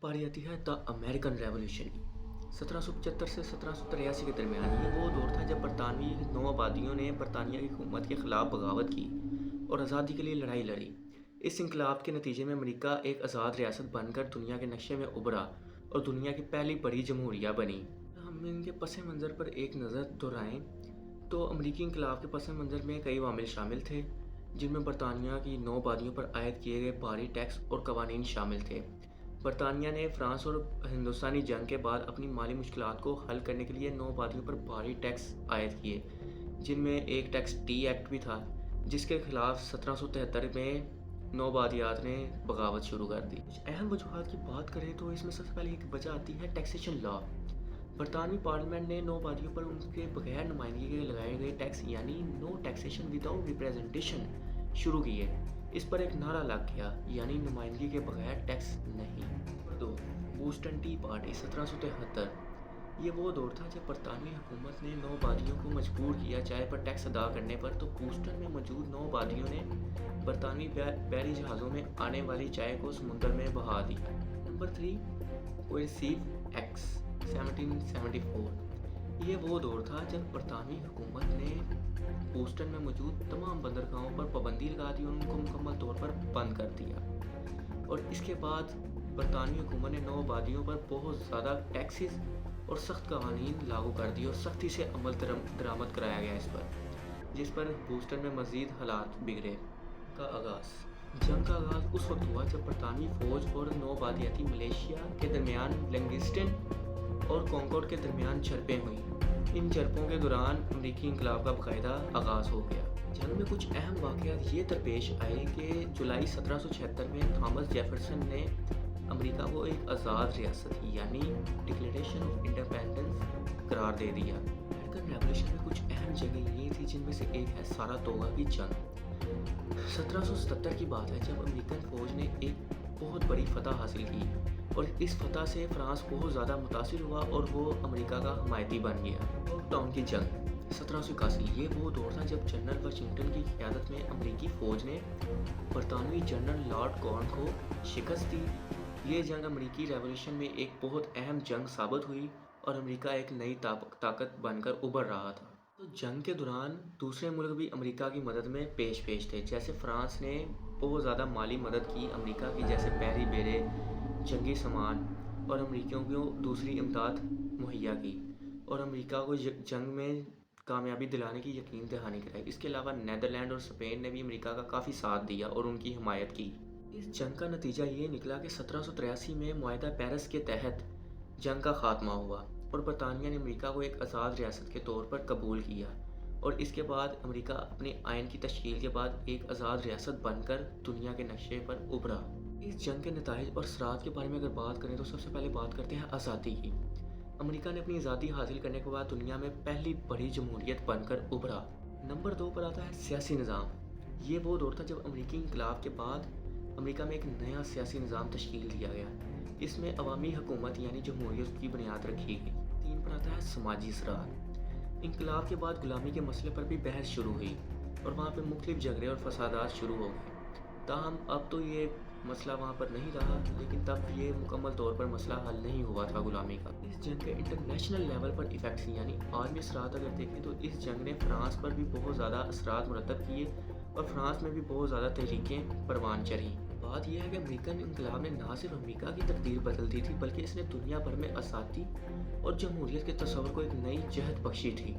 पारी आती है द अमेरिकन रेवोल्यूशन की। 1775 से 1783 के दरमियान ये वो दौर था जब बरतानवी नौआबादियों ने बरतानिया की हुकूमत के ख़िलाफ़ बगावत की और आज़ादी के लिए लड़ाई लड़ी। इस इनकलाब के नतीजे में अमेरिका एक आज़ाद रियासत बनकर दुनिया के नक्शे में उभरा और दुनिया की पहली बड़ी जमहूरिया बनी। हम इनके पस मंज़र पर एक नज़र दोहराएं तो अमरीकी इनकलाब के पस मंज़र में कई वामिल शामिल थे, जिनमें बरतानिया की नौआबादियों पर आयद किए गए भारी टैक्स और कवानीन शामिल थे। बरतानिया ने फ़्रांस और हिंदुस्तानी जंग के बाद अपनी माली मुश्किलात को हल करने के लिए नौआबादियों पर भारी टैक्स आयद किए, जिनमें एक टैक्स टी एक्ट भी था, जिसके खिलाफ 1773 में नौआबादियात ने बगावत शुरू कर दी। कुछ अहम वजूहात की बात करें तो इसमें सबसे पहले एक वजह आती है टैक्सेशन लॉ। बरतानवी पार्लियामेंट ने नौआबादियों पर उनके बगैर नुमाइंदगी के लगाए गए टैक्स यानी नो टैक्सेशन विदाउट रिप्रेजेंटेशन शुरू किए। इस पर एक नारा लग गया, यानी नुमाइंदगी के बगैर टैक्स नहीं। Number 2, Boston T party 1773। ये वो दौर था जब बरतानवी हुकूमत ने नौआबादियों को मजबूर किया चाय पर टैक्स अदा करने पर, तो बूस्टन में मौजूद नौआबादियों ने बरतानवी बहरी जहाज़ों में आने वाली चाय को समुद्र में बहा दिया। Number 3, coercive acts 1774। ये वो दौर था जब बरतानवी हुकूमत ने बूस्टन में मौजूद तमाम बंदरगाहों पर पाबंदी लगा दी और उनको मुकम्मल तौर पर बंद कर दिया। और इसके बाद बरतानवी हुकूमत ने नौआबादियों पर बहुत ज़्यादा टैक्सेस और सख्त कवानीन लागू कर दिए और सख्ती से अमल दरामद कराया गया इस पर, जिस पर बूस्टन में मज़ीद हालात बिगड़े। जंग का आगाज़ उस वक्त हुआ जब बरतानवी फ़ौज और नौआबादियाती मलेशिया के दरमियान लैंगिस्टन और कॉन्कॉर्ड के दरमियान झड़पें हुई। इन झड़पों के दौरान अमरीकी इनकलाब का बाकायदा आगाज़ हो गया। जंग में कुछ अहम वाक़यात ये दरपेश आए कि जुलाई 1776 में थॉमस जेफरसन ने अमेरिका को एक आज़ाद रियासत यानी डिक्लेरेशन ऑफ इंडिपेंडेंस करार दे दिया। अमेरिकन रेवोल्यूशन में कुछ अहम जगह ये थी, जिनमें से एक है सारातोगा की जंग। 1777 की बात है जब अमेरिकन फ़ौज ने एक बहुत बड़ी फतह हासिल की और इस फतह से फ्रांस बहुत ज़्यादा मुतासिर हुआ और वो अमेरिका का हमायती बन गया। टाउन की जंग 1781। ये वो दौर था जब जनरल वाशिंगटन की क़यादत में अमेरिकी फ़ौज ने बरतानवी जनरल लॉर्ड कॉर्न को शिकस्त दी। ये जंग अमेरिकी रेवोल्यूशन में एक बहुत अहम जंग साबित हुई और अमेरिका एक नई ताकत बनकर उभर रहा था। तो जंग के दौरान दूसरे मुल्क भी अमेरिका की मदद में पेश थे। जैसे फ़्रांस ने बहुत ज़्यादा माली मदद की अमेरिका की, जैसे बहरी बेड़े, जंगी सामान और अमेरिकियों को दूसरी इमदाद मुहैया की और अमेरिका को जंग में कामयाबी दिलाने की यकीन दहानी कराई। इसके अलावा नीदरलैंड और स्पेन ने भी अमेरिका का काफ़ी साथ दिया और उनकी हिमायत की। इस जंग का नतीजा ये निकला कि 1783 में मुआहदा पेरिस के तहत जंग का ख़ात्मा हुआ और बरतानिया ने अमेरिका को एक आज़ाद रियासत के तौर पर कबूल किया और इसके बाद अमेरिका अपने आइन की तश्कील के बाद एक आज़ाद रियासत बनकर दुनिया के नक्शे पर उभरा। इस जंग के नताइज और असरात के बारे में अगर बात करें तो सबसे पहले बात करते हैं आज़ादी की। अमेरिका ने अपनी आज़ादी हासिल करने के बाद दुनिया में पहली बड़ी जमहूरियत बनकर उभरा। नंबर 2 पर आता है सियासी निज़ाम। ये वो दौर था जब अमेरिकी इनकलाब के बाद अमेरिका में एक नया सियासी निज़ाम तश्कील दिया गया। इसमें अवामी हुकूमत यानी जमहूरियत की बुनियाद रखी गई। 3 पर आता है समाजी असरात। इनकलाब के बाद गुलामी के मसले पर भी बहस शुरू हुई और वहाँ पे मुख्तलिफ झगड़े और फसादात शुरू हो गए। ताहम अब तो ये मसला वहाँ पर नहीं रहा, लेकिन तब ये मुकम्मल तौर पर मसला हल नहीं हुआ था गुलामी का। इस जंग के इंटरनेशनल लेवल पर इफ़ेक्ट्स यानी आलमी असरात अगर देखें तो इस जंग ने फ़्रांस पर भी बहुत ज़्यादा असरात मुरतब किए और फ़्रांस में भी बहुत ज़्यादा तहरीकें परवान चढ़ी। बात यह है कि अमेरिकन इनकलाब ने ना सिर्फ अमेरिका की तकदीर बदल दी थी, बल्कि इसने दुनिया भर में आज़ादी और जमहूरियत के तस्वर को एक नई जहत बख्शी थी।